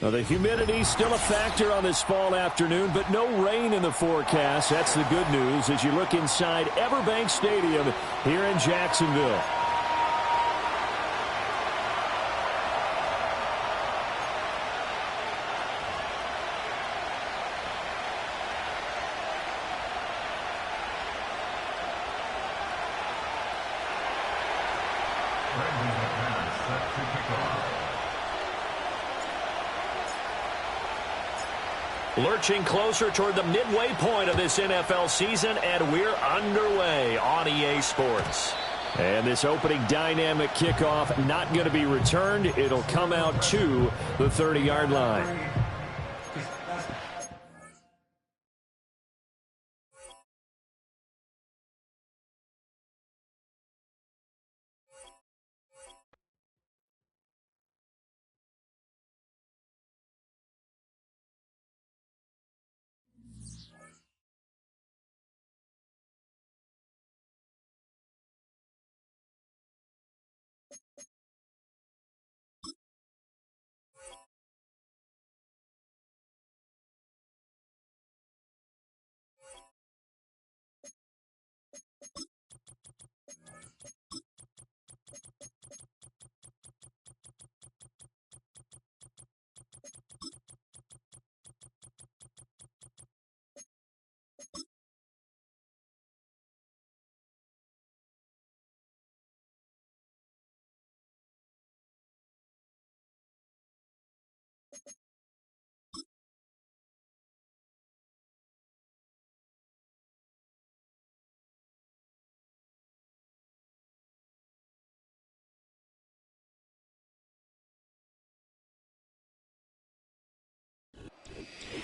Well, the humidity's still a factor on this fall afternoon, but no rain in the forecast. That's the good news as you look inside Everbank Stadium here in Jacksonville. Lurching closer toward the midway point of this NFL season, and we're underway on EA Sports. And this opening dynamic kickoff not going to be returned. It'll come out to the 30-yard line.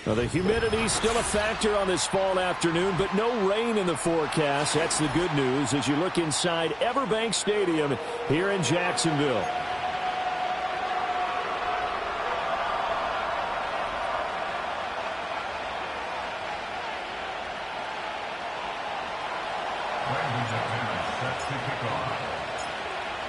Well, the humidity's still a factor on this fall afternoon, but no rain in the forecast. That's the good news as you look inside Everbank Stadium here in Jacksonville.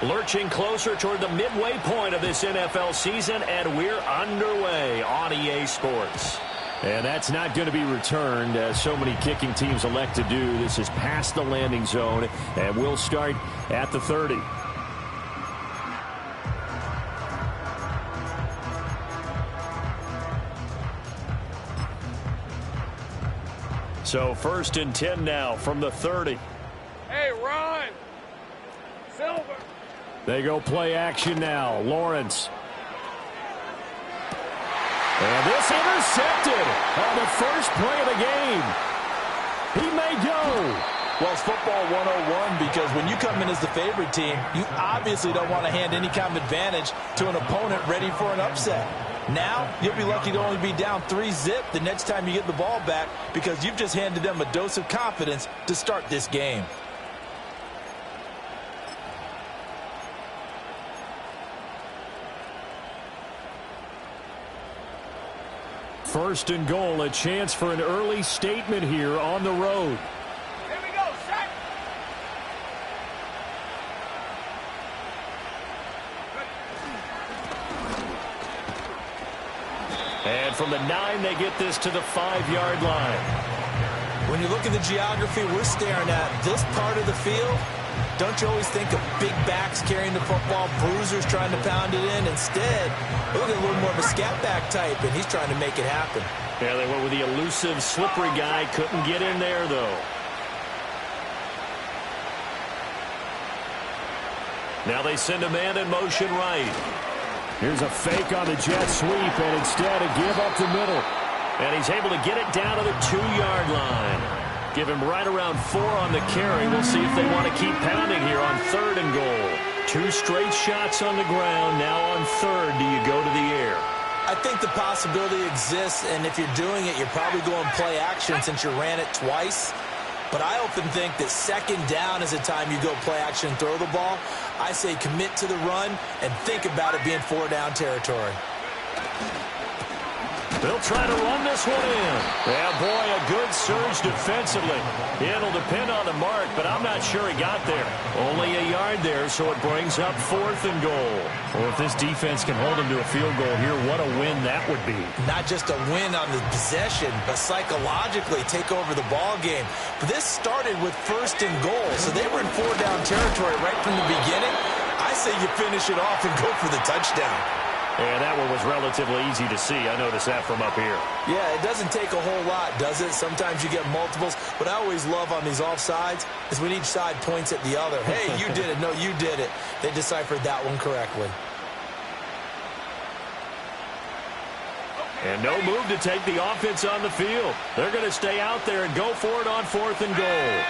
Lurching closer toward the midway point of this NFL season, and we're underway on EA Sports. And that's not going to be returned, as so many kicking teams elect to do. This is past the landing zone, and we'll start at the 30. So 1st and 10 now from the 30. Hey, Ron! Silver! They go play action now. Lawrence. And this intercepted on the first play of the game. He may go. Well, it's football 101 because when you come in as the favorite team, you obviously don't want to hand any kind of advantage to an opponent ready for an upset. Now, you'll be lucky to only be down 3-zip the next time you get the ball back because you've just handed them a dose of confidence to start this game. First and goal, a chance for an early statement here on the road. Here we go, set! And from the 9, they get this to the 5-yard line. When you look at the geography we're staring at, this part of the field, don't you always think of big backs carrying the football, bruisers trying to pound it in? Instead, look at a little more of a scat back type, and he's trying to make it happen. Yeah, they went with the elusive, slippery guy. Couldn't get in there, though. Now they send a man in motion right. Here's a fake on the jet sweep, and instead a give up the middle. And he's able to get it down to the 2-yard line. Give him right around 4 on the carry. We'll see if they want to keep pounding here on 3rd and goal. 2 straight shots on the ground. Now on 3rd, do you go to the air? I think the possibility exists, and if you're doing it, you're probably going play action since you ran it twice. But I often think that 2nd down is the time you go play action and throw the ball. I say commit to the run and think about it being 4-down territory. They'll try to run this one in. Yeah, boy, a good surge defensively. It'll depend on the mark, but I'm not sure he got there. Only a yard there, so it brings up 4th and goal. Well, if this defense can hold him to a field goal here, what a win that would be. Not just a win on the possession, but psychologically take over the ball game. But this started with 1st and goal, so they were in 4-down territory right from the beginning. I say you finish it off and go for the touchdown. And that one was relatively easy to see. I noticed that from up here. Yeah, it doesn't take a whole lot, does it? Sometimes you get multiples. What I always love on these offsides is when each side points at the other. Hey, you did it. No, you did it. They deciphered that one correctly. And no move to take the offense on the field. They're going to stay out there and go for it on 4th and goal.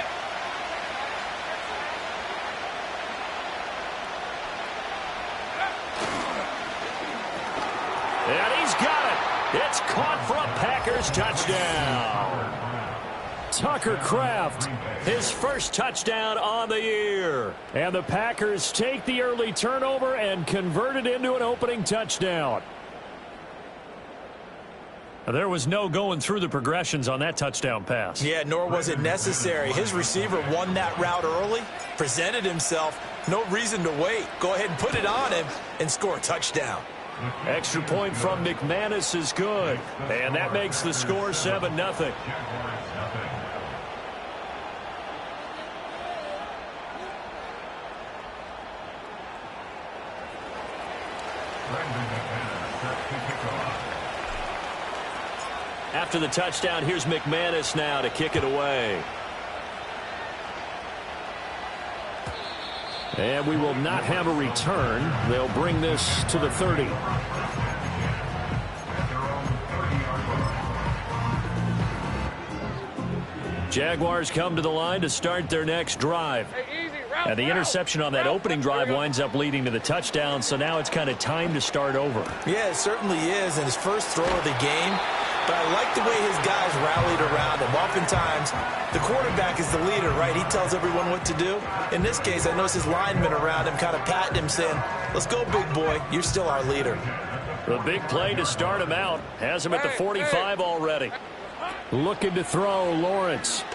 And he's got it. It's caught for a Packers touchdown. Tucker Kraft, his first touchdown on the year. And the Packers take the early turnover and convert it into an opening touchdown. There was no going through the progressions on that touchdown pass. Yeah, nor was it necessary. His receiver won that route early, presented himself. No reason to wait. Go ahead and put it on him and score a touchdown. Extra point from McManus is good. And that makes the score 7-0. After the touchdown, here's McManus now to kick it away. And we will not have a return. They'll bring this to the 30. Jaguars come to the line to start their next drive. And the interception on that opening drive winds up leading to the touchdown, so now it's kind of time to start over. Yeah, it certainly is, and his first throw of the game. But I like the way his guys rallied around him. Oftentimes, the quarterback is the leader, right? He tells everyone what to do. In this case, I noticed his linemen around him kind of patting him, saying, let's go, big boy. You're still our leader. The big play to start him out. Has him at the 45 already. Looking to throw, Lawrence.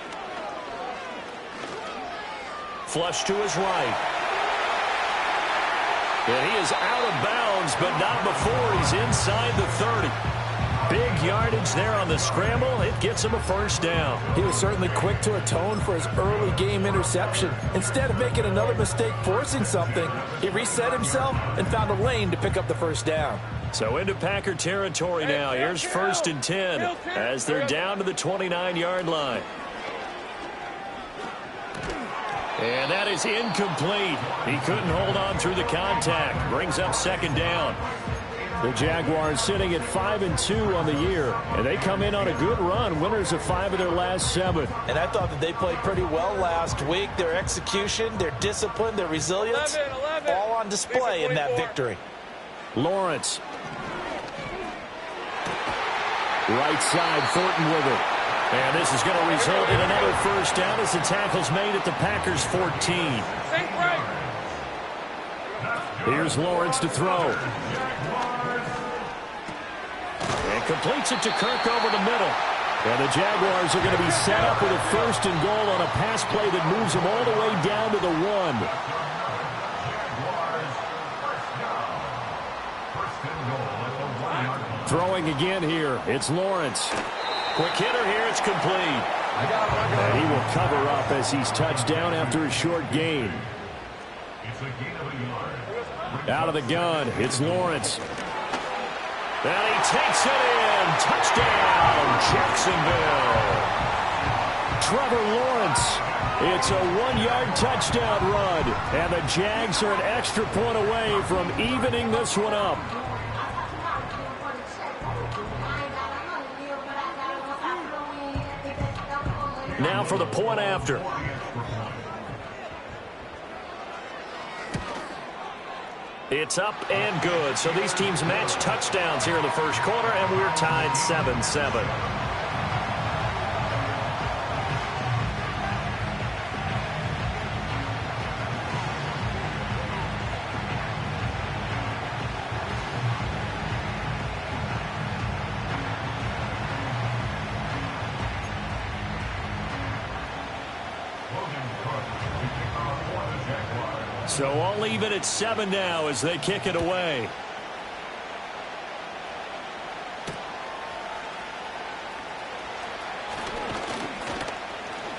Flush to his right. And he is out of bounds, but not before he's inside the 30. Big yardage there on the scramble. It gets him a first down. He was certainly quick to atone for his early game interception. Instead of making another mistake forcing something, he reset himself and found a lane to pick up the first down. So into Packer territory now. Here's 1st and 10 as they're down to the 29-yard line. And that is incomplete. He couldn't hold on through the contact. Brings up 2nd down. The Jaguars sitting at 5-2 on the year, and they come in on a good run, winners of 5 of their last 7. And I thought that they played pretty well last week. Their execution, their discipline, their resilience, 11. All on display in that victory. Lawrence. Right side, Thornton with it. And this is going to result in another first down as the tackle's made at the Packers' 14. Here's Lawrence to throw. And completes it to Kirk over the middle. And the Jaguars are going to be set up with a 1st and goal on a pass play that moves them all the way down to the 1. Throwing again here. It's Lawrence. Quick hitter here. It's complete. And he will cover up as he's touched down after a short gain. Out of the gun. It's Lawrence. And he takes it in. Touchdown, Jacksonville. Trevor Lawrence. It's a 1-yard touchdown run. And the Jags are an extra point away from evening this one up. Now for the point after. It's up and good. So these teams match touchdowns here in the first quarter, and we're tied 7-7. So all even at 7 now as they kick it away.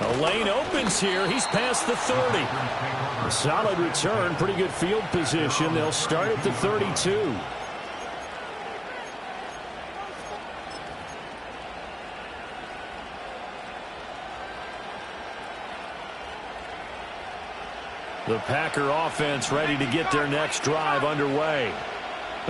A lane opens here. He's past the 30. A solid return. Pretty good field position. They'll start at the 32. The Packer offense ready to get their next drive underway.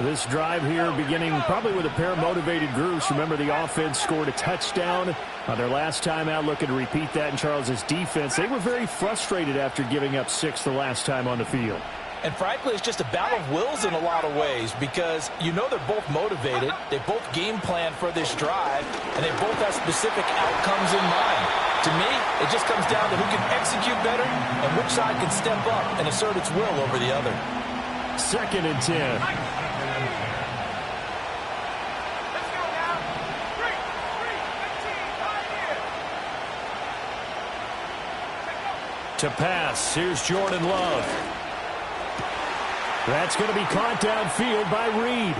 This drive here beginning probably with a pair of motivated groups. Remember, the offense scored a touchdown on their last time out, looking to repeat that in Charles's defense. They were very frustrated after giving up 6 the last time on the field. And frankly, it's just a battle of wills in a lot of ways because you know they're both motivated. They both game plan for this drive, and they both have specific outcomes in mind. To me, it just comes down to who can execute better and which side can step up and assert its will over the other. 2nd and 10. To pass, here's Jordan Love. That's going to be caught downfield by Reed.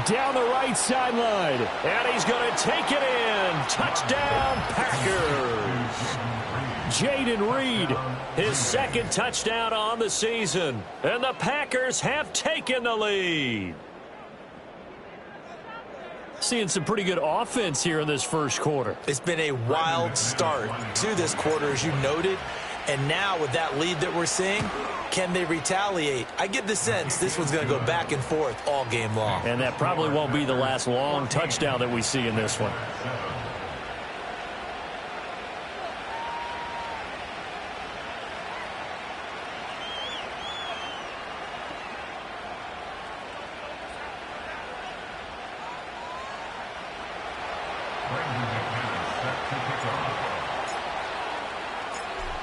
Down the right sideline, and he's going to take it in. Touchdown, Packers. Jaden Reed, his 2nd touchdown on the season, and the Packers have taken the lead. Seeing some pretty good offense here in this first quarter. It's been a wild start to this quarter, as you noted. And now with that lead that we're seeing, can they retaliate? I get the sense this one's going to go back and forth all game long. And that probably won't be the last long touchdown that we see in this one.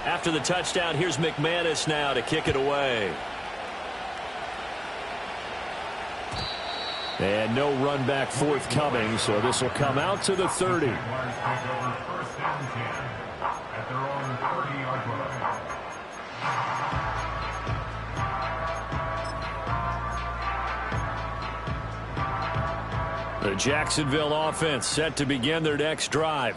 After the touchdown, here's McManus now to kick it away. And no run back forthcoming, so this will come out to the 30. The Jacksonville offense set to begin their next drive.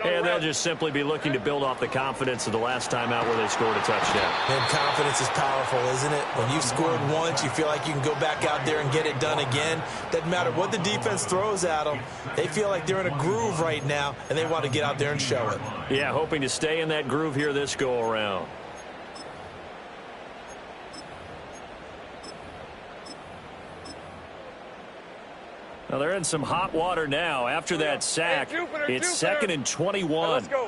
And they'll just simply be looking to build off the confidence of the last time out where they scored a touchdown. And confidence is powerful, isn't it? When you've scored once, you feel like you can go back out there and get it done again. Doesn't matter what the defense throws at them. They feel like they're in a groove right now, and they want to get out there and show it. Yeah, hoping to stay in that groove here this go-around. Well, they're in some hot water now. After that sack, it's 2nd and 21. Let's go.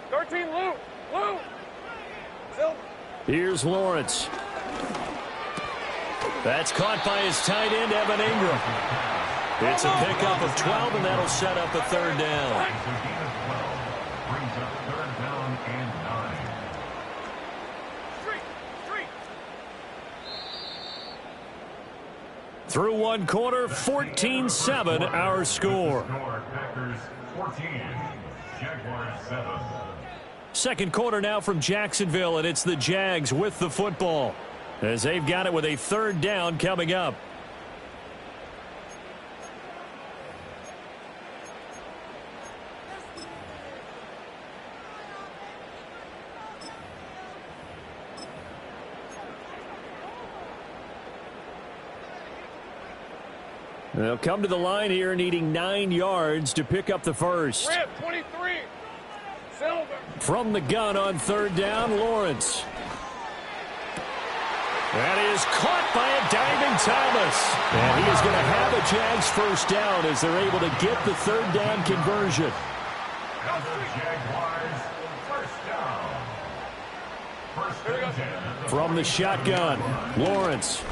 13, Lou. Here's Lawrence. That's caught by his tight end, Evan Ingram. It's a pickup of 12, and that'll set up a 3rd down. Through one quarter, 14-7 our score. Second quarter now from Jacksonville, and it's the Jags with the football as they've got it with a 3rd down coming up. They'll come to the line here needing 9 yards to pick up the first. Rip, 23. Silver. From the gun on 3rd down, Lawrence. That is caught by a diving Thomas. And he is going to have a Jags 1st down as they're able to get the 3rd down conversion. From the shotgun, Lawrence.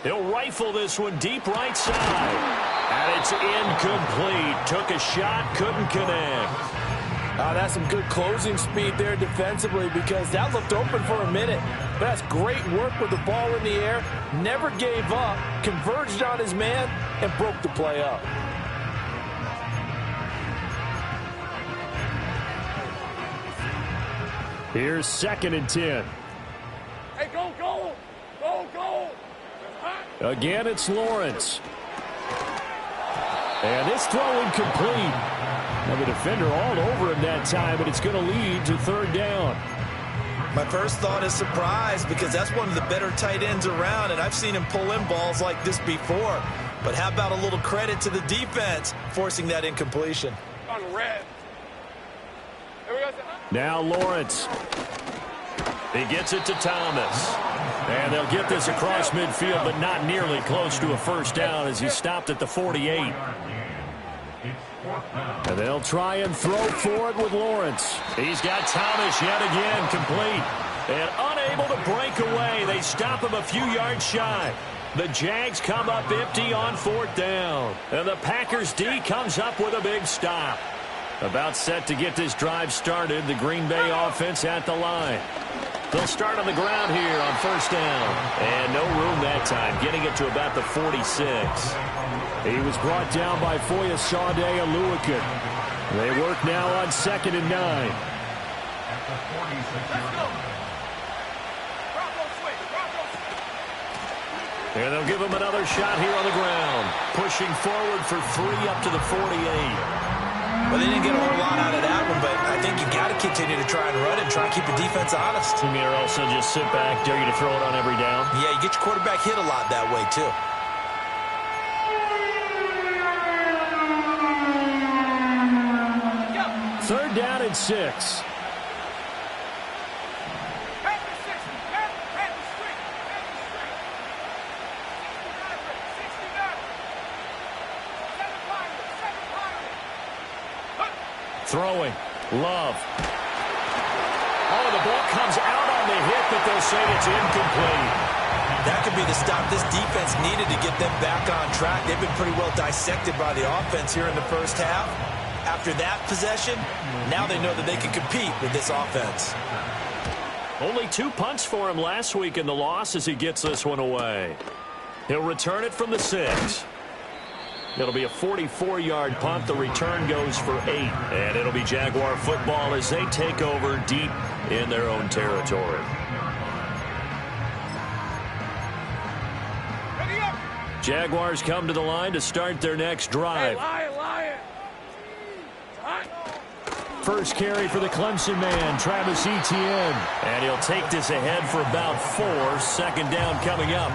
He'll rifle this one deep right side. And it's incomplete. Took a shot, couldn't connect. That's some good closing speed there defensively because that looked open for a minute. But that's great work with the ball in the air. Never gave up, converged on his man, and broke the play up. Here's 2nd and 10. Hey, go, go! Go, go! Again, it's Lawrence. And this throw incomplete. Now the defender all over him that time, but it's going to lead to 3rd down. My first thought is surprise because that's one of the better tight ends around, and I've seen him pull in balls like this before. But how about a little credit to the defense forcing that incompletion? On red. There we go. Now Lawrence. He gets it to Thomas. And they'll get this across midfield, but not nearly close to a 1st down as he stopped at the 48. And they'll try and throw for it with Lawrence. He's got Thomas yet again, complete. And unable to break away. They stop him a few yards shy. The Jags come up empty on 4th down. And the Packers D comes up with a big stop. About set to get this drive started. The Green Bay offense at the line. They'll start on the ground here on 1st down. And no room that time, getting it to about the 46. He was brought down by Foyesade Aluakin. They work now on 2nd and 9. And they'll give him another shot here on the ground. Pushing forward for 3 up to the 48. Well, they didn't get a whole lot out of that one, but I think you got to continue to try and run it and try and keep the defense honest. You mean or also just sit back, dare you to throw it on every down? Yeah, you get your quarterback hit a lot that way, too. Third down and 6. Throwing. Love. Oh, the ball comes out on the hit, but they'll say it's incomplete. That could be the stop this defense needed to get them back on track. They've been pretty well dissected by the offense here in the 1st half. After that possession, now they know that they can compete with this offense. Only 2 punts for him last week in the loss as he gets this one away. He'll return it from the 6. It'll be a 44-yard punt. The return goes for 8. And it'll be Jaguar football as they take over deep in their own territory. Jaguars come to the line to start their next drive. Hey, Lion. First carry for the Clemson man, Travis Etienne. And he'll take this ahead for about 4. 2nd down coming up.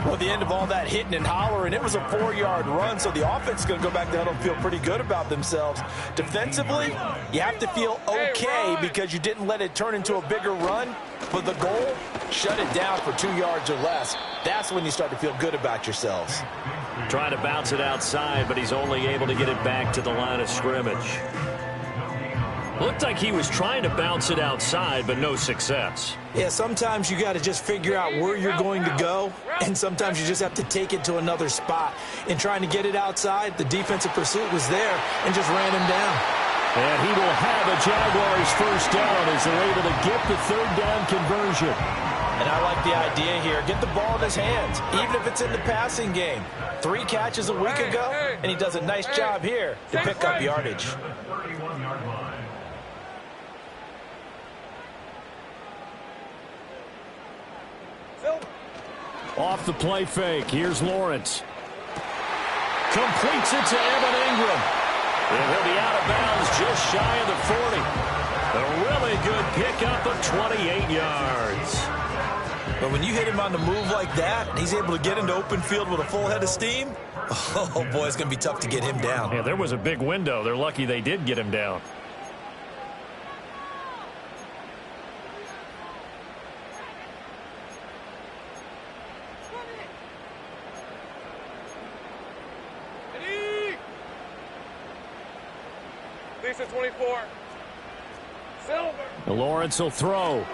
Well, the end of all that hitting and hollering, it was a 4-yard run, so the offense is going to go back to huddle and feel pretty good about themselves. Defensively, you have to feel okay because you didn't let it turn into a bigger run, but the goal, shut it down for 2 yards or less. That's when you start to feel good about yourselves. Trying to bounce it outside, but he's only able to get it back to the line of scrimmage. Looked like he was trying to bounce it outside, but no success. Yeah, sometimes you got to just figure out where you're going to go, and sometimes you just have to take it to another spot. In trying to get it outside, the defensive pursuit was there and just ran him down. And he will have a Jaguars 1st down as they're able to get the 3rd down conversion. And I like the idea here. Get the ball in his hands, even if it's in the passing game. 3 catches a week ago, and he does a nice job here to pick up yardage. Off the play fake. Here's Lawrence. Completes it to Evan Ingram. And he'll be out of bounds just shy of the 40. A really good pickup of 28 yards. But when you hit him on the move like that, and he's able to get into open field with a full head of steam, oh boy, it's going to be tough to get him down. Yeah, there was a big window. They're lucky they did get him down. Lisa 24. Silver. Lawrence will throw.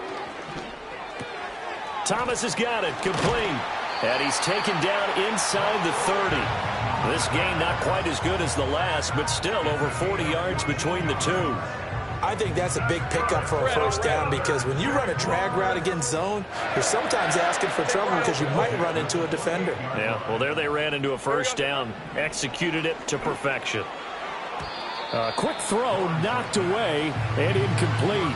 Thomas has got it. Complete. And he's taken down inside the 30. This game not quite as good as the last, but still over 40 yards between the two. I think that's a big pickup for a 1st down because when you run a drag route against zone, you're sometimes asking for trouble because you might run into a defender. Yeah, well, there they ran into a 1st down. Executed it to perfection. Quick throw knocked away and incomplete.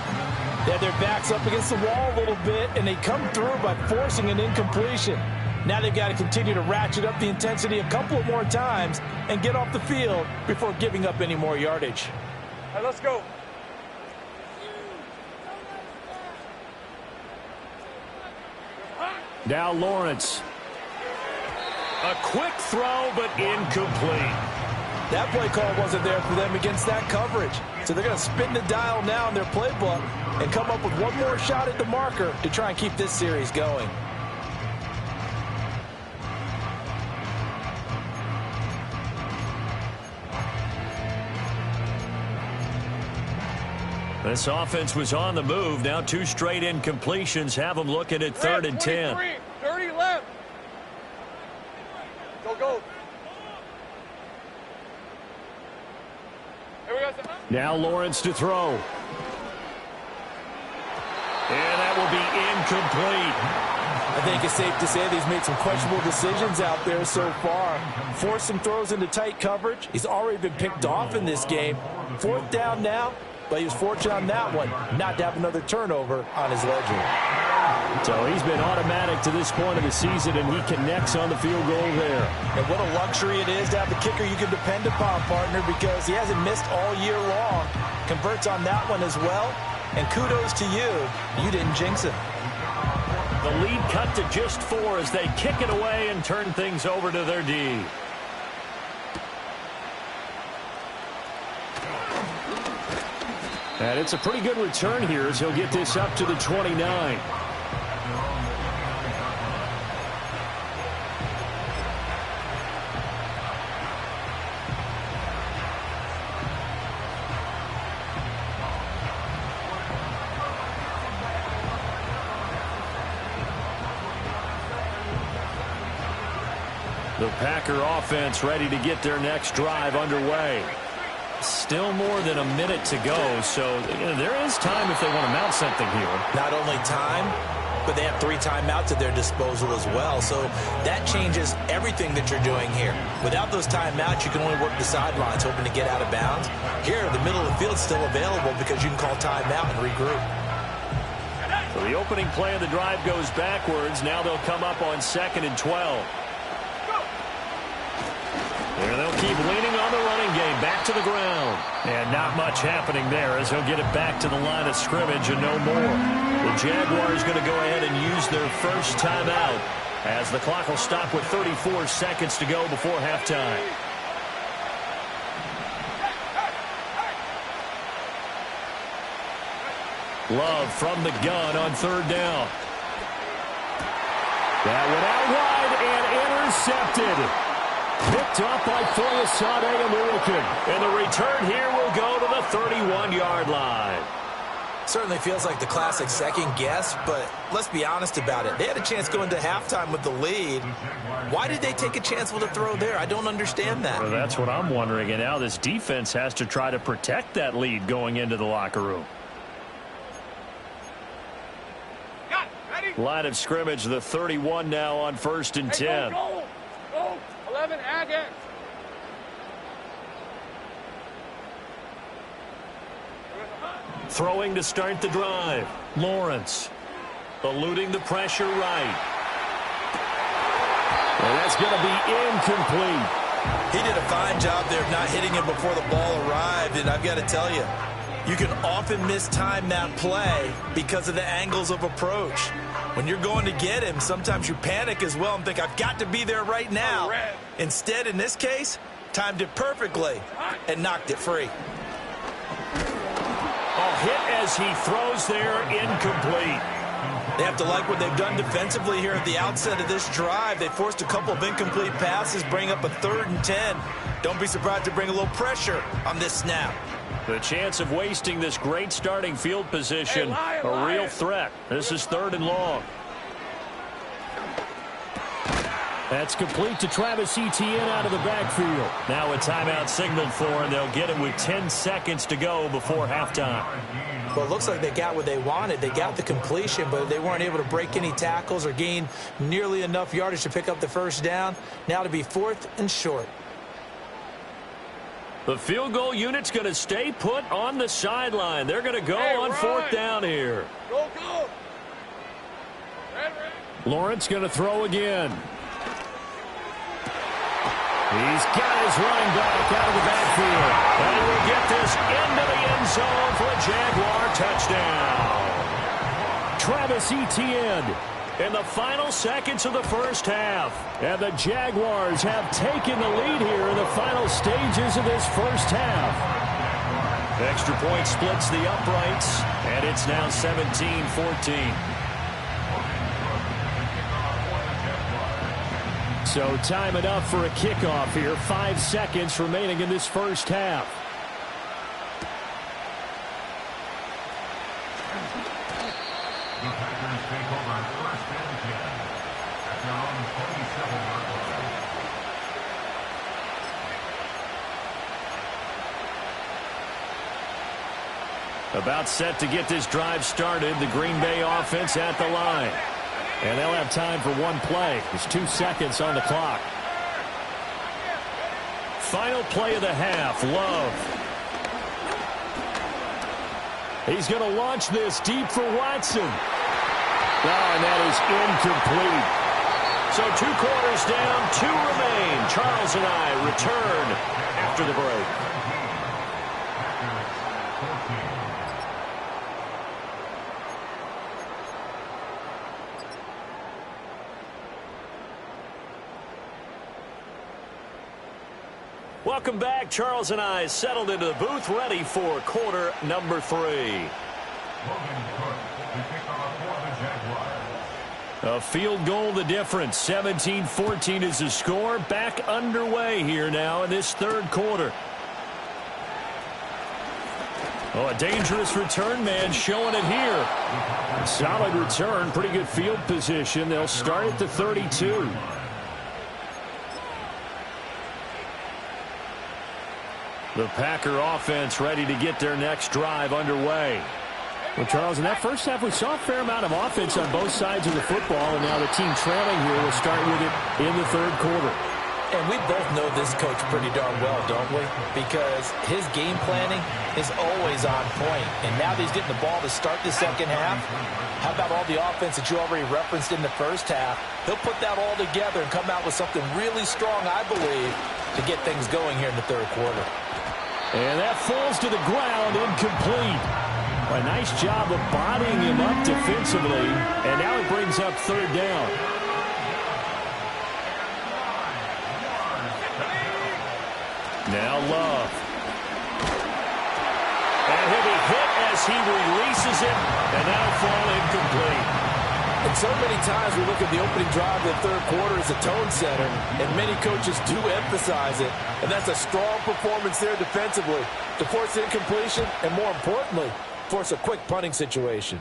They had their backs up against the wall a little bit, and they come through by forcing an incompletion. Now they've got to continue to ratchet up the intensity a couple of more times and get off the field before giving up any more yardage. All right, let's go. Now Lawrence. A quick throw, but incomplete. That play call wasn't there for them against that coverage. So they're going to spin the dial now in their playbook and come up with one more shot at the marker to try and keep this series going. This offense was on the move. Now 2 straight incompletions have them looking at 3rd and 10. 30 left. Go. Here we go. Now Lawrence to throw. And that will be incomplete. I think it's safe to say that he's made some questionable decisions out there so far. Forced some throws into tight coverage. He's already been picked off in this game. 4th down now. But he was fortunate on that one not to have another turnover on his ledger. So he's been automatic to this point of the season, and he connects on the field goal there. And what a luxury it is to have a kicker you can depend upon, partner, because he hasn't missed all year long. Converts on that one as well. And kudos to you. You didn't jinx him. The lead cut to just 4 as they kick it away and turn things over to their D. And it's a pretty good return here as he'll get this up to the 29. The Packer offense ready to get their next drive underway. Still more than a minute to go, so there is time if they want to mount something here. Not only time, but they have 3 timeouts at their disposal as well, so that changes everything that you're doing here. Without those timeouts, you can only work the sidelines, hoping to get out of bounds. Here, the middle of the field is still available because you can call timeout and regroup. So the opening play of the drive goes backwards. Now they'll come up on 2nd and 12. And they'll keep leaning on the running game back to the ground. And not much happening there as he'll get it back to the line of scrimmage and no more. The Jaguars going to go ahead and use their first timeout as the clock will stop with 34 seconds to go before halftime. Love from the gun on 3rd down. That went out wide and intercepted. Picked up by Foyesade American. And the return here will go to the 31-yard line. Certainly feels like the classic second guess, but let's be honest about it. They had a chance going into halftime with the lead. Why did they take a chance with a throw there? I don't understand that. Well, that's what I'm wondering. And now this defense has to try to protect that lead going into the locker room. Line of scrimmage, the 31 now on 1st and 10. Go. 11, Agate. Throwing to start the drive. Lawrence eluding the pressure right. And that's going to be incomplete. He did a fine job there of not hitting him before the ball arrived, and I've got to tell you, you can often mistime that play because of the angles of approach. When you're going to get him, sometimes you panic as well and think, I've got to be there right now. Instead, in this case, timed it perfectly and knocked it free. A hit as he throws there, incomplete. They have to like what they've done defensively here at the outset of this drive. They forced a couple of incomplete passes, bring up a 3rd and 10. Don't be surprised to bring a little pressure on this snap. The chance of wasting this great starting field position, a real threat. This is 3rd and long. That's complete to Travis Etienne out of the backfield. Now a timeout signaled for, and they'll get it with 10 seconds to go before halftime. Well, it looks like they got what they wanted. They got the completion, but they weren't able to break any tackles or gain nearly enough yardage to pick up the 1st down. Now to be 4th and short. The field goal unit's going to stay put on the sideline. They're going to go on fourth down here. Go, go. Lawrence going to throw again. He's got his running back out of the backfield. And we'll get this into the end zone for a Jaguar touchdown. Travis Etienne in the final seconds of the first half. And the Jaguars have taken the lead here in the final stages of this first half. Extra point splits the uprights, and it's now 17-14. So time enough for a kickoff here. 5 seconds remaining in this first half. The Packers take over first and 10 at their own 27-yard line. About set to get this drive started. The Green Bay offense at the line. And they'll have time for one play. There's 2 seconds on the clock. Final play of the half. Love. He's going to launch this deep for Watson. Oh, and that is incomplete. So 2 quarters down, 2 remain. Charles and I return after the break. Welcome back. Charles and I settled into the booth, ready for quarter number 3. A field goal the difference. 17-14 is the score. Back underway here now in this third quarter. Oh, a dangerous return man showing it here. Solid return, pretty good field position. They'll start at the 32. The Packer offense ready to get their next drive underway. Well, Charles, in that first half, we saw a fair amount of offense on both sides of the football, and now the team trailing here will start with it in the third quarter. And we both know this coach pretty darn well, don't we? Because his game planning is always on point. And now that he's getting the ball to start the second half, how about all the offense that you already referenced in the first half? He'll put that all together and come out with something really strong, I believe, to get things going here in the third quarter. And that falls to the ground, incomplete. A nice job of bodying him up defensively. And now it brings up third down. Now Love. And he'll be hit as he releases it. And that'll fall incomplete. And so many times we look at the opening drive of the third quarter as a tone setter, and many coaches do emphasize it. And that's a strong performance there defensively to force incompletion and, more importantly, force a quick punting situation.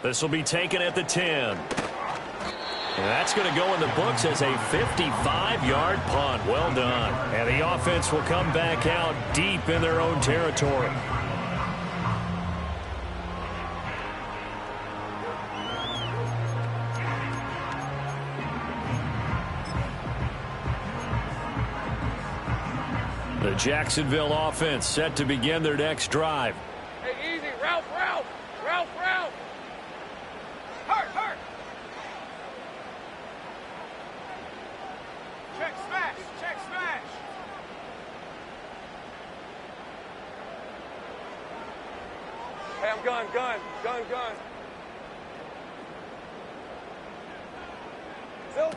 This will be taken at the 10. And that's going to go in the books as a 55-yard punt. Well done. And the offense will come back out deep in their own territory. The Jacksonville offense set to begin their next drive. Hey, easy. Ralph. Hurt. Check smash. Hey, I'm gun. Silver.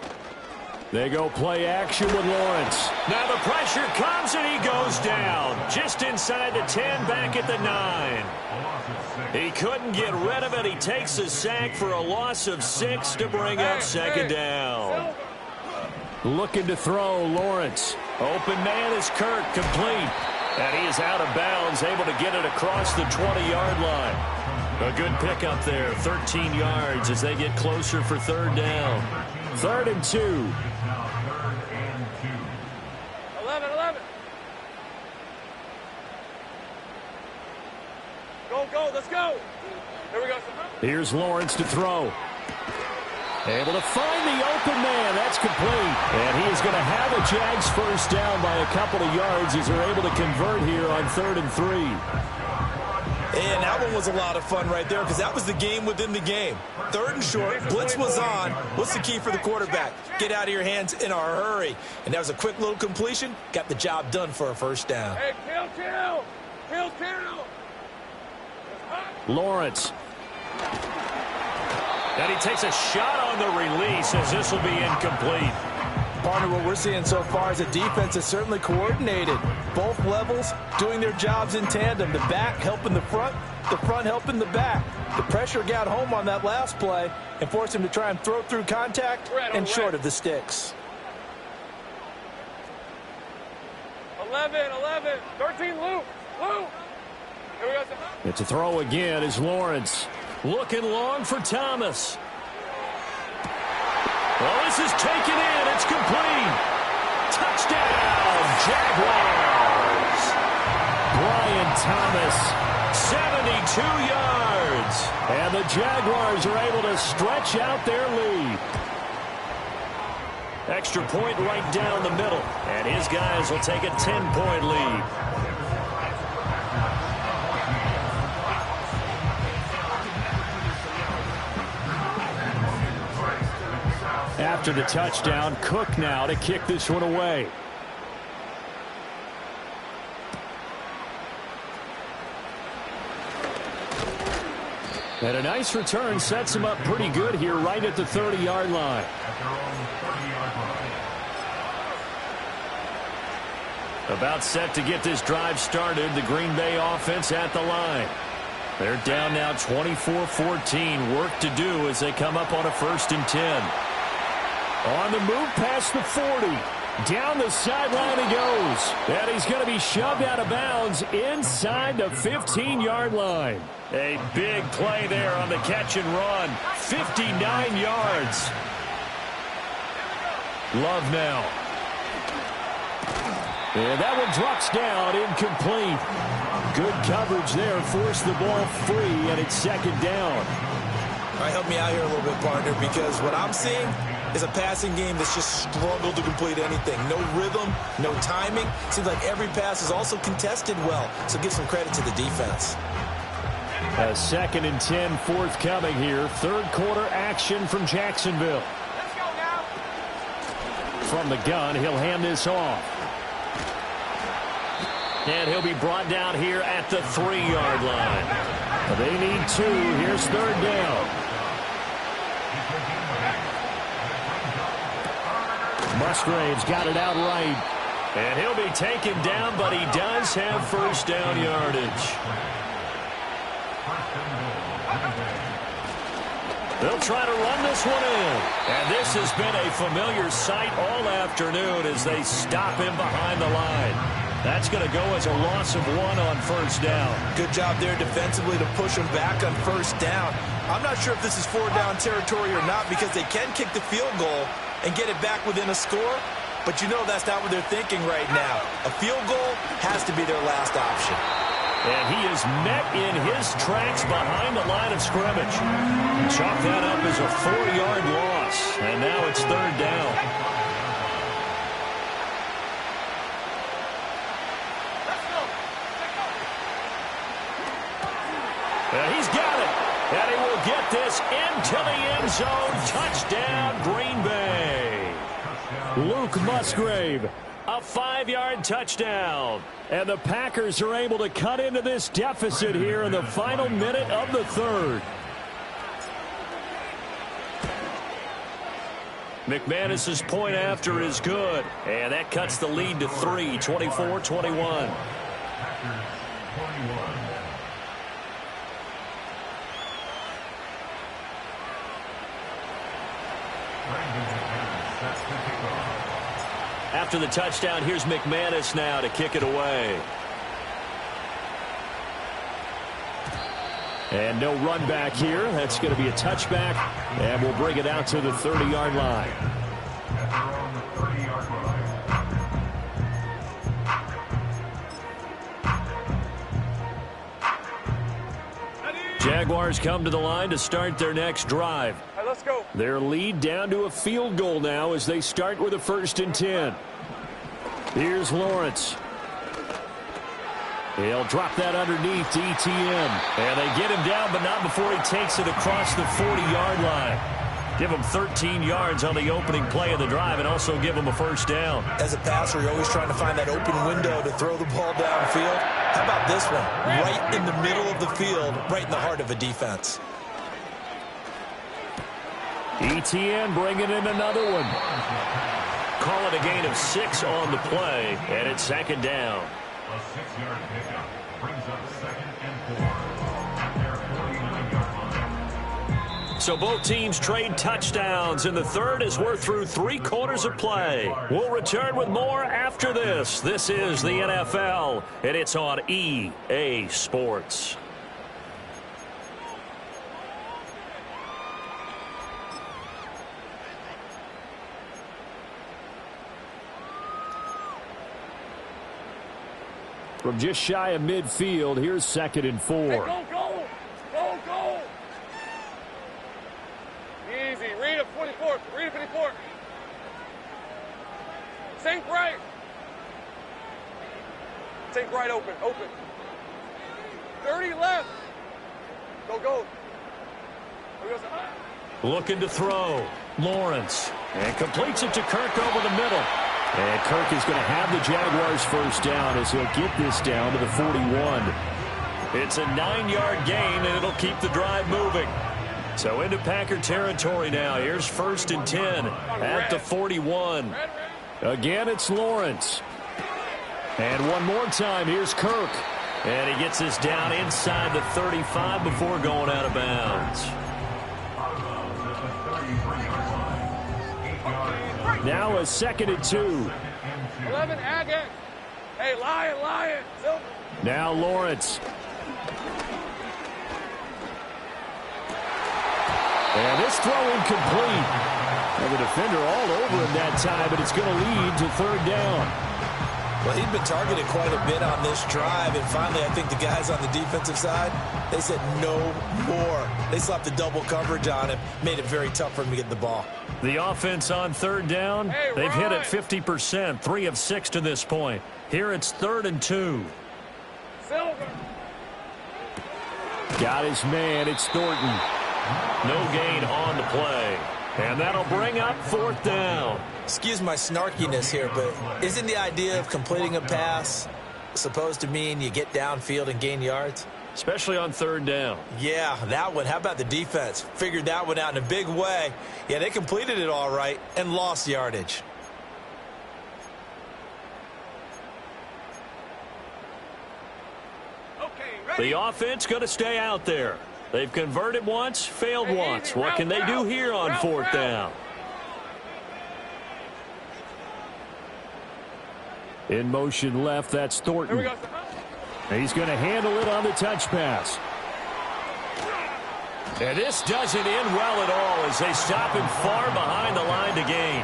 They go play action with Lawrence. Now the pressure comes and he goes down. Just inside the 10, back at the 9. He couldn't get rid of it. He takes a sack for a loss of 6 to bring up second down. Looking to throw, Lawrence. Open man is Kirk, complete. And he is out of bounds, able to get it across the 20-yard line. A good pickup there, 13 yards as they get closer for third down. 3rd and 2. 11. Go, let's go. Here we go. Here's Lawrence to throw. Able to find the open man. That's complete. And he is going to have a Jags first down by a couple of yards as they're able to convert here on 3rd and 3. And that one was a lot of fun right there because that was the game within the game. 3rd and short, blitz was on. What's the key for the quarterback? Get out of your hands in a hurry. And that was a quick little completion. Got the job done for a first down. Hey, kill. Lawrence. And he takes a shot on the release as this will be incomplete. Partner, what we're seeing so far is a defense is certainly coordinated. Both levels doing their jobs in tandem. The back helping the front helping the back. The pressure got home on that last play and forced him to try and throw through contact and short of the sticks. 11, 13, Luke. Here we go. It's a throw again as Lawrence looking long for Thomas. Well, this is taken in. It's complete. Touchdown, Jaguars. Brian Thomas, 72 yards. And the Jaguars are able to stretch out their lead. Extra point right down the middle. And his guys will take a 10-point lead. After the touchdown, Cook now to kick this one away. And a nice return sets him up pretty good here right at the 30-yard line. About set to get this drive started, the Green Bay offense at the line. They're down now 24-14. Work to do as they come up on a 1st and 10. On the move past the 40. Down the sideline he goes. And he's going to be shoved out of bounds inside the 15-yard line. A big play there on the catch and run. 59 yards. Love now. And that one drops down, incomplete. Good coverage there, forced the ball free, and it's 2nd down. All right, help me out here a little bit, partner, because what I'm seeing is a passing game that's just struggled to complete anything. No rhythm, no timing. Seems like every pass is also contested well, so give some credit to the defense. A 2nd and 10 forthcoming here. 3rd quarter action from Jacksonville. Let's go now. From the gun, he'll hand this off. And he'll be brought down here at the 3-yard line. They need 2. Here's 3rd down. Musgrave's got it out right. And he'll be taken down, but he does have first down yardage. They'll try to run this one in. And this has been a familiar sight all afternoon as they stop him behind the line. That's going to go as a loss of 1 on first down. Good job there defensively to push him back on first down. I'm not sure if this is 4-down territory or not because they can kick the field goal and get it back within a score. But you know that's not what they're thinking right now. A field goal has to be their last option. And he is met in his tracks behind the line of scrimmage. Chalk that up as a 4-yard loss. And now it's 3rd down. And he's got it. And he will get this into the end zone. Touchdown, Green Bay. Luke Musgrave, a 5-yard touchdown. And the Packers are able to cut into this deficit here in the final minute of the 3rd. McManus's point after is good. And that cuts the lead to 3, 24-21. After the touchdown, here's McManus now to kick it away. And no run back here. That's going to be a touchback, and we'll bring it out to the 30-yard line. Jaguars come to the line to start their next drive. Let's go. Their lead down to a field goal now as they start with a 1st and 10. Here's Lawrence. He'll drop that underneath to ETN. And they get him down, but not before he takes it across the 40-yard line. Give him 13 yards on the opening play of the drive and also give him a 1st down. As a passer, you're always trying to find that open window to throw the ball downfield. How about this one? Right in the middle of the field, right in the heart of a defense. ETN bringing in another one. Call it a gain of 6 on the play, and it's 2nd down. A 6-yard pickup brings up 2nd and 4 at their 49-yard line. So both teams trade touchdowns in the third as we're through 3 quarters of play. We'll return with more after this. This is the NFL, and it's on EA Sports. From just shy of midfield, here's 2nd and 4. Hey, go, go. Go, go. Easy. Read a 44. Read a 54. Sink right. Sink right open. Open. 30 left. Go, go. Looking to throw. Lawrence. And completes it to Kirk over the middle. And Kirk is going to have the Jaguars 1st down as he'll get this down to the 41. It's a 9-yard gain, and it'll keep the drive moving. So into Packer territory now. Here's 1st and 10 at the 41. Again, it's Lawrence. And one more time, here's Kirk. And he gets this down inside the 35 before going out of bounds. Now a 2nd and 2. 11, Agate. Hey, Lion. Silver. Now Lawrence. And this throw incomplete. And the defender all over him that time, but it's going to lead to 3rd down. Well, he'd been targeted quite a bit on this drive, and finally I think the guys on the defensive side, they said no more. They slapped the double coverage on him, made it very tough for him to get the ball. The offense on 3rd down, hey, they've hit it 50%, 3 of 6 to this point. Here it's 3rd and 2. Silver. Got his man, it's Thornton. No gain on the play. And that'll bring up 4th down. Excuse my snarkiness here, but isn't the idea of completing a pass supposed to mean you get downfield and gain yards? Especially on 3rd down. Yeah, that one. How about the defense? Figured that one out in a big way. Yeah, they completed it all right and lost yardage. The offense going to stay out there. They've converted once, failed once. What can they do here on 4th down? In motion left, that's Thornton. He's going to handle it on the touch pass. And this doesn't end well at all as they stop him far behind the line to gain.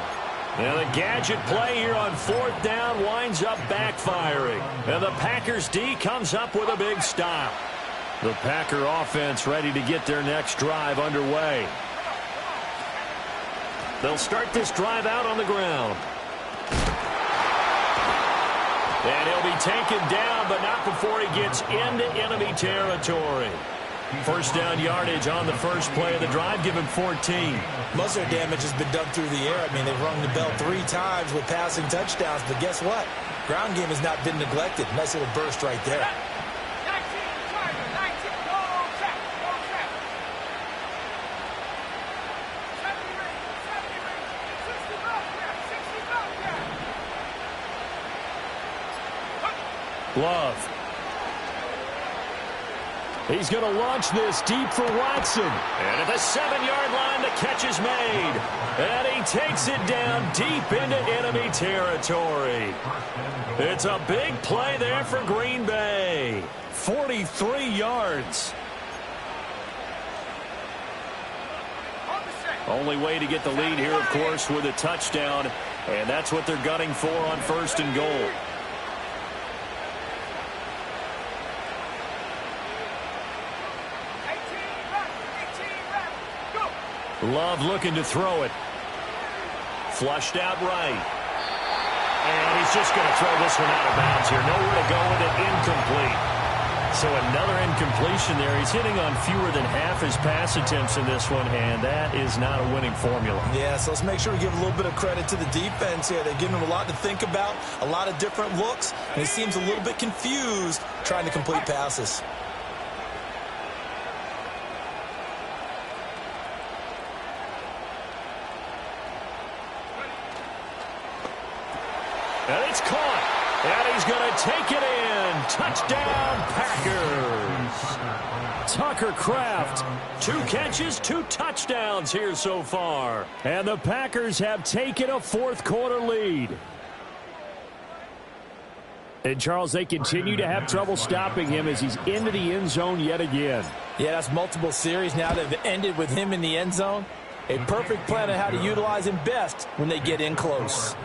Now the gadget play here on 4th down winds up backfiring. And the Packers D comes up with a big stop. The Packer offense ready to get their next drive underway. They'll start this drive out on the ground. And he'll be taken down, but not before he gets into enemy territory. 1st down yardage on the first play of the drive, give him 14. Most of their damage has been done through the air. I mean, they've rung the bell 3 times with passing touchdowns, but guess what? Ground game has not been neglected. Nice little burst right there. Love. He's going to launch this deep for Watson. And at the 7-yard line, the catch is made. And he takes it down deep into enemy territory. It's a big play there for Green Bay. 43 yards. Only way to get the lead here, of course, with a touchdown. And that's what they're gunning for on 1st and goal. Love looking to throw it. Flushed out right. And he's just going to throw this one out of bounds here. Nowhere to go with it. Incomplete. So another incompletion there. He's hitting on fewer than half his pass attempts in this one, and that is not a winning formula. Yeah, so let's make sure we give a little bit of credit to the defense here. They're giving him a lot to think about, a lot of different looks, and he seems a little bit confused trying to complete passes. And it's caught. And he's going to take it in. Touchdown, Packers. Tucker Kraft, 2 catches, 2 touchdowns here so far. And the Packers have taken a fourth-quarter lead. And, Charles, they continue to have trouble stopping him as he's into the end zone yet again. Yeah, that's multiple series now that have ended with him in the end zone. A perfect plan on how to utilize him best when they get in close.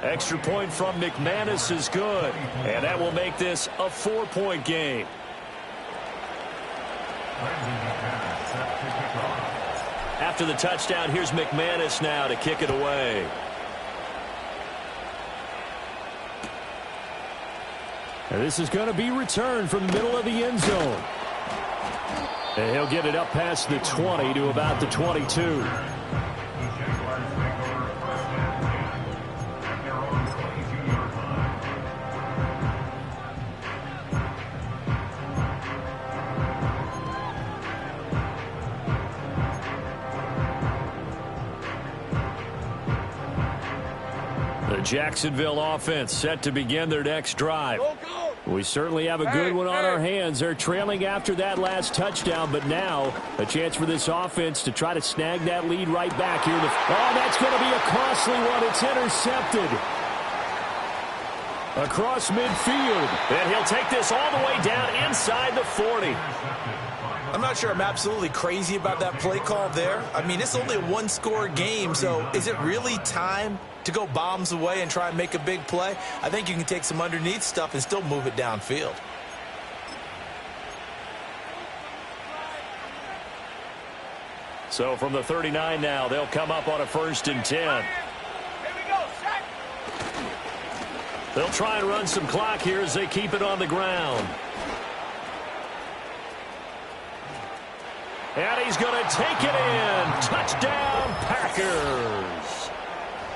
Extra point from McManus is good. And that will make this a 4-point game. After the touchdown, here's McManus now to kick it away. And this is going to be returned from the middle of the end zone. And he'll get it up past the 20 to about the 22. The Jacksonville offense set to begin their next drive. Go, go. We certainly have a good one on our hands. They're trailing after that last touchdown, but now a chance for this offense to try to snag that lead right back here. Oh, that's going to be a costly one. It's intercepted. Across midfield. And he'll take this all the way down inside the 40. I'm not sure I'm absolutely crazy about that play call there. I mean, it's only a one-score game, so is it really time to go bombs away and try and make a big play? I think you can take some underneath stuff and still move it downfield. So from the 39 now, they'll come up on a 1st and 10. Here we go, set. They'll try and run some clock here as they keep it on the ground. And he's going to take it in. Touchdown, Packers.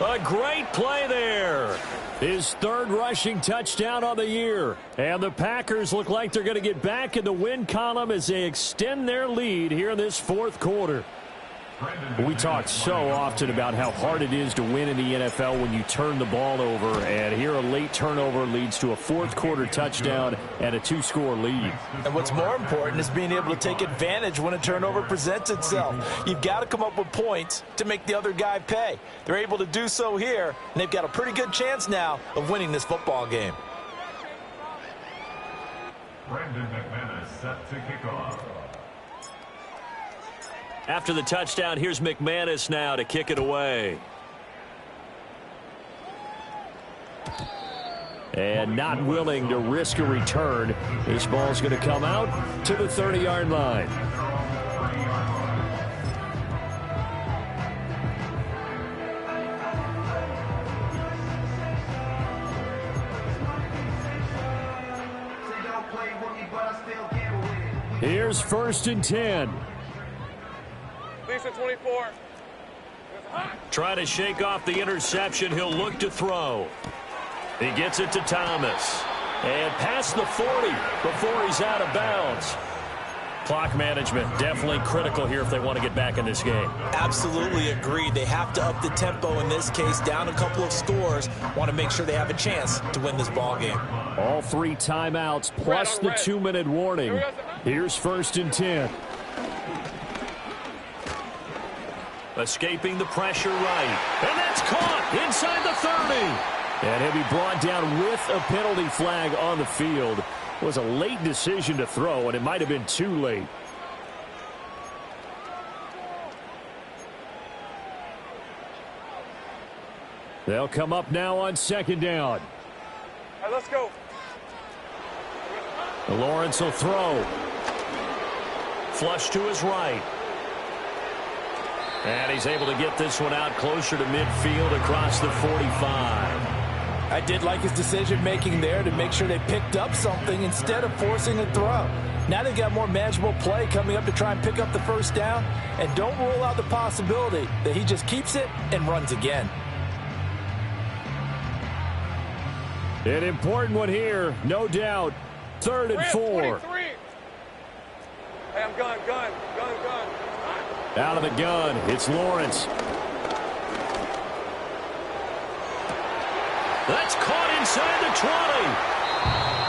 A great play there. His 3rd rushing touchdown on the year. And the Packers look like they're going to get back in the win column as they extend their lead here in this 4th quarter. We talk so often about how hard it is to win in the NFL when you turn the ball over, and here a late turnover leads to a 4th quarter touchdown and a 2-score lead. And what's more important is being able to take advantage when a turnover presents itself. You've got to come up with points to make the other guy pay. They're able to do so here, and they've got a pretty good chance now of winning this football game. Brandon McManus set to kick off. After the touchdown, here's McManus now to kick it away. And not willing to risk a return. This ball's going to come out to the 30-yard line. Here's 1st and 10. Lisa 24. Trying to shake off the interception. He'll look to throw. He gets it to Thomas. And past the 40 before he's out of bounds. Clock management definitely critical here if they want to get back in this game. Absolutely agreed. They have to up the tempo in this case, down a couple of scores. Want to make sure they have a chance to win this ball game. All 3 timeouts plus the 2-minute warning. Here's 1st and 10. Escaping the pressure right. And that's caught inside the 30. And he'll be brought down with a penalty flag on the field. It was a late decision to throw, and it might have been too late. They'll come up now on 2nd down. All right, let's go. Lawrence will throw. Flush to his right. And he's able to get this one out closer to midfield across the 45. I did like his decision-making there to make sure they picked up something instead of forcing a throw. Now they've got more manageable play coming up to try and pick up the first down. And don't rule out the possibility that he just keeps it and runs again. An important one here, no doubt. 3rd and 4. 23. Hey, I'm gun. Out of the gun, it's Lawrence. That's caught inside the 20.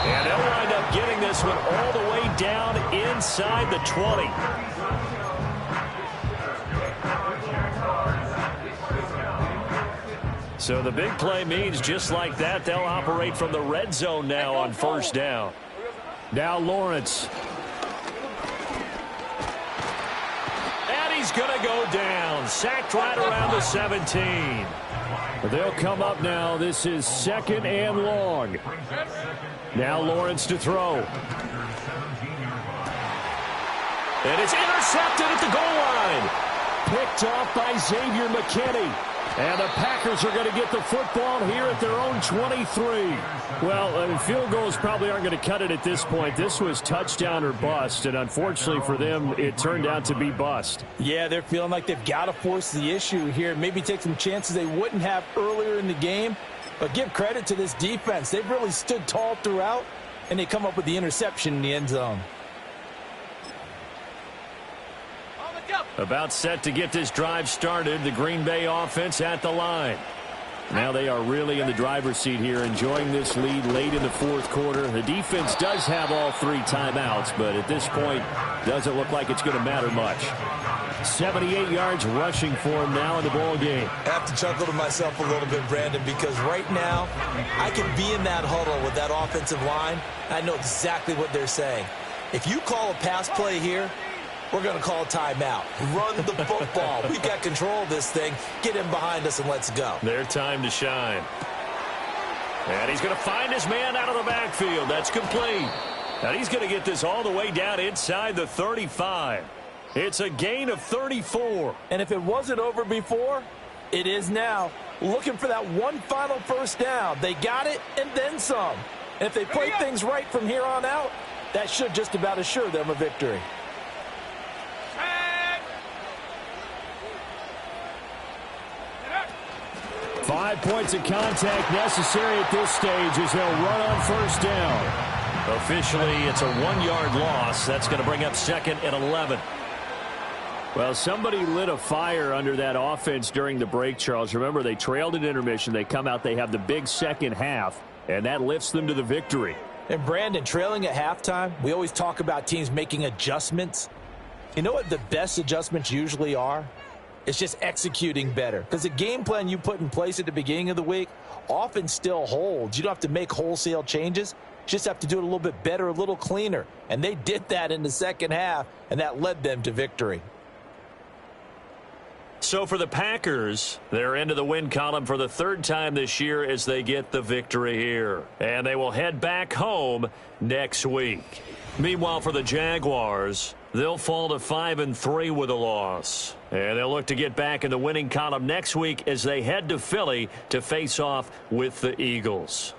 And they'll wind up getting this one all the way down inside the 20. So the big play means just like that, they'll operate from the red zone now on 1st down. Now Lawrence. And he's going to go down. Sacked right around the 17. They'll come up now. This is 2nd and long. Now Lawrence to throw. And it's intercepted at the goal line. Picked off by Xavier McKinney. And the Packers are going to get the football here at their own 23. Well, field goals probably aren't going to cut it at this point. This was touchdown or bust, and unfortunately for them, it turned out to be bust. Yeah, they're feeling like they've got to force the issue here. Maybe take some chances they wouldn't have earlier in the game. But give credit to this defense. They've really stood tall throughout, and they come up with the interception in the end zone. About set to get this drive started. The Green Bay offense at the line. Now they are really in the driver's seat here, enjoying this lead late in the 4th quarter. The defense does have all 3 timeouts, but at this point, doesn't look like it's going to matter much. 78 yards rushing for him now in the ball game. I have to chuckle to myself a little bit, Brandon, because right now, I can be in that huddle with that offensive line. I know exactly what they're saying. If you call a pass play here, we're going to call a timeout. Run the football. We've got control of this thing. Get him behind us and let's go. Their time to shine. And he's going to find his man out of the backfield. That's complete. And he's going to get this all the way down inside the 35. It's a gain of 34. And if it wasn't over before, it is now. Looking for that one final first down. They got it and then some. And if they play things right from here on out, that should just about assure them a victory. 5 points of contact necessary at this stage as they'll run on 1st down. Officially, it's a 1-yard loss. That's going to bring up 2nd and 11. Well, somebody lit a fire under that offense during the break, Charles. Remember, they trailed at intermission. They come out, they have the big second half, and that lifts them to the victory. And, Brandon, trailing at halftime, we always talk about teams making adjustments. You know what the best adjustments usually are? It's just executing better. Because the game plan you put in place at the beginning of the week often still holds. You don't have to make wholesale changes. You just have to do it a little bit better, a little cleaner. And they did that in the second half, and that led them to victory. So for the Packers, they're into the win column for the 3rd time this year as they get the victory here. And they will head back home next week. Meanwhile, for the Jaguars, they'll fall to 5-3 with a loss. And they'll look to get back in the winning column next week as they head to Philly to face off with the Eagles.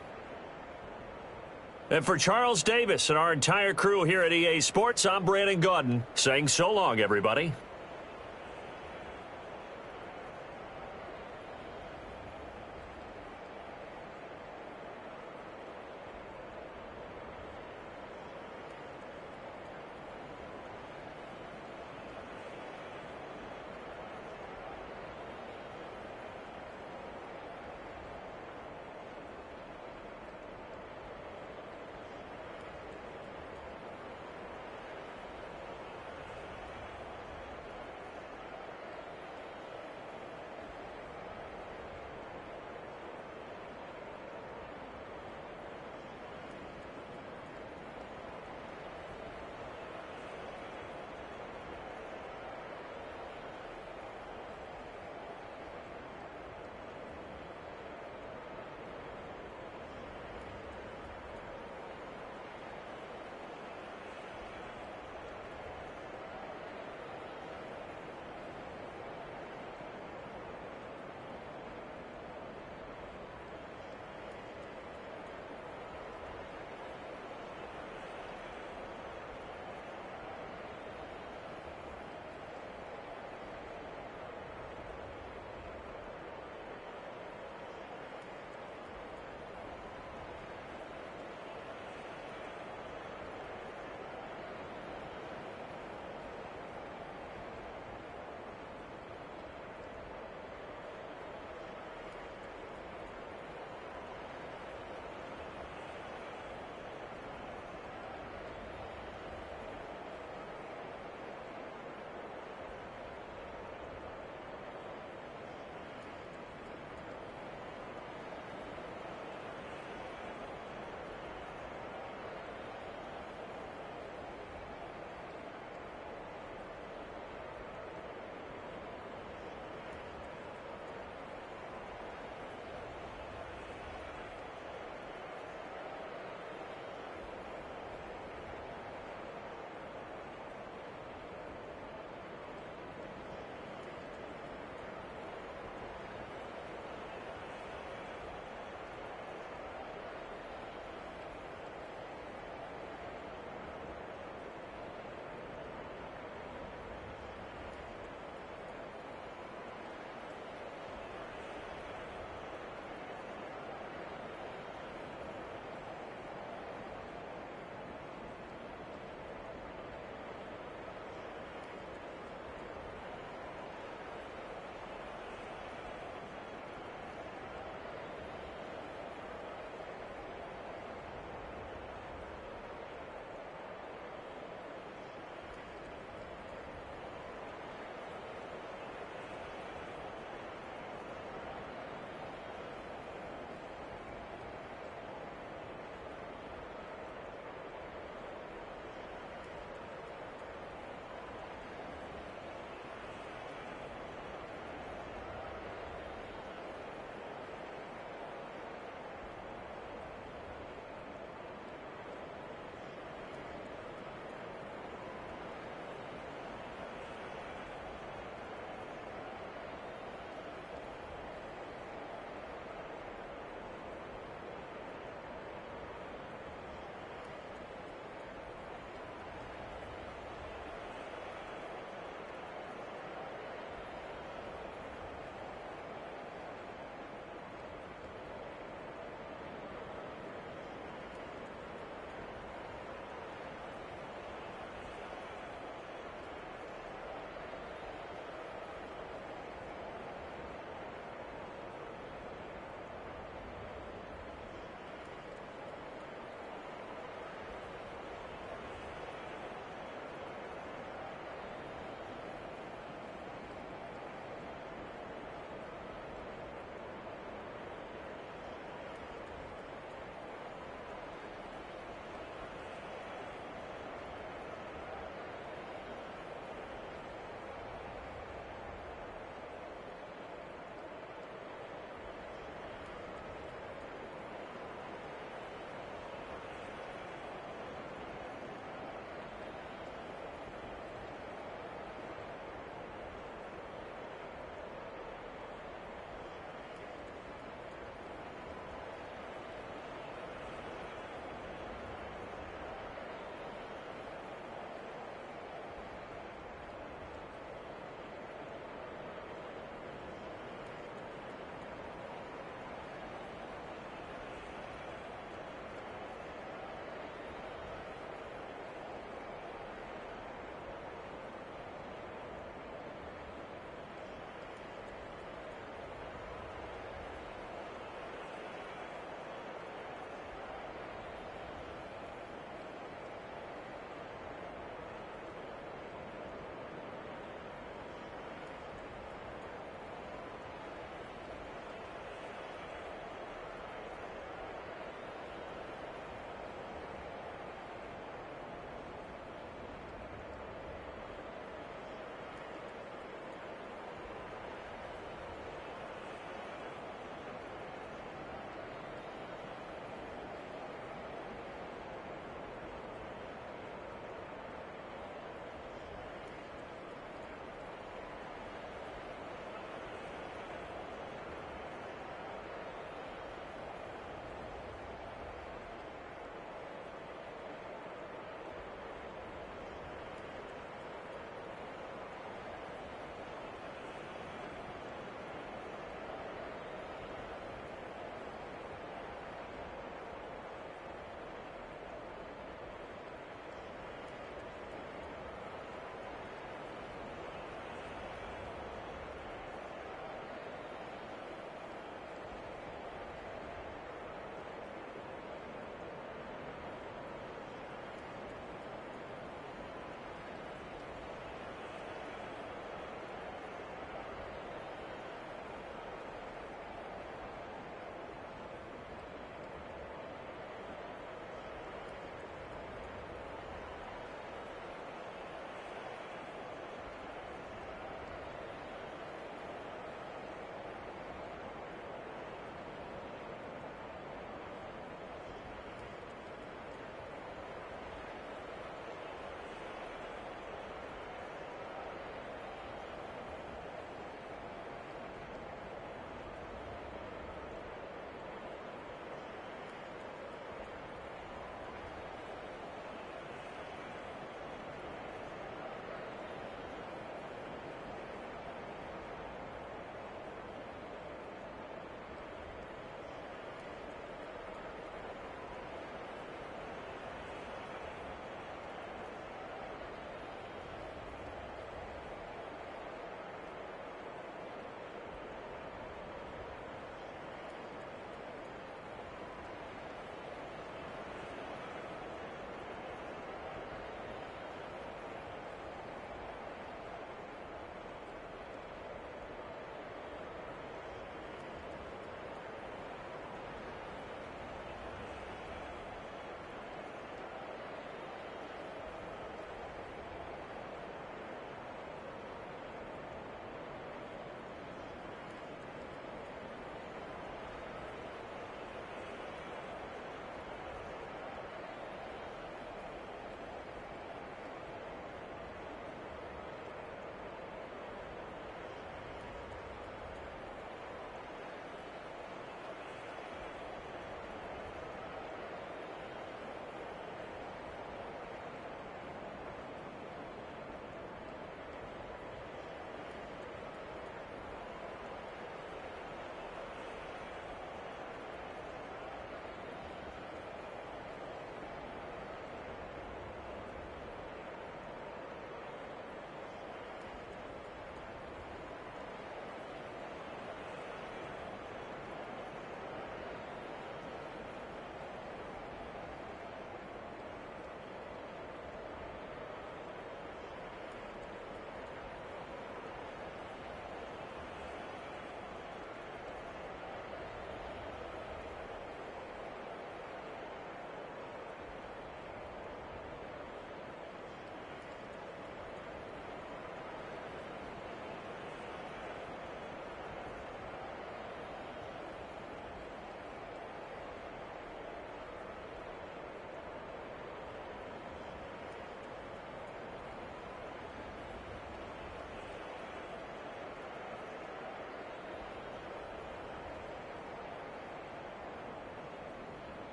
And for Charles Davis and our entire crew here at EA Sports, I'm Brandon Gaudin saying so long, everybody.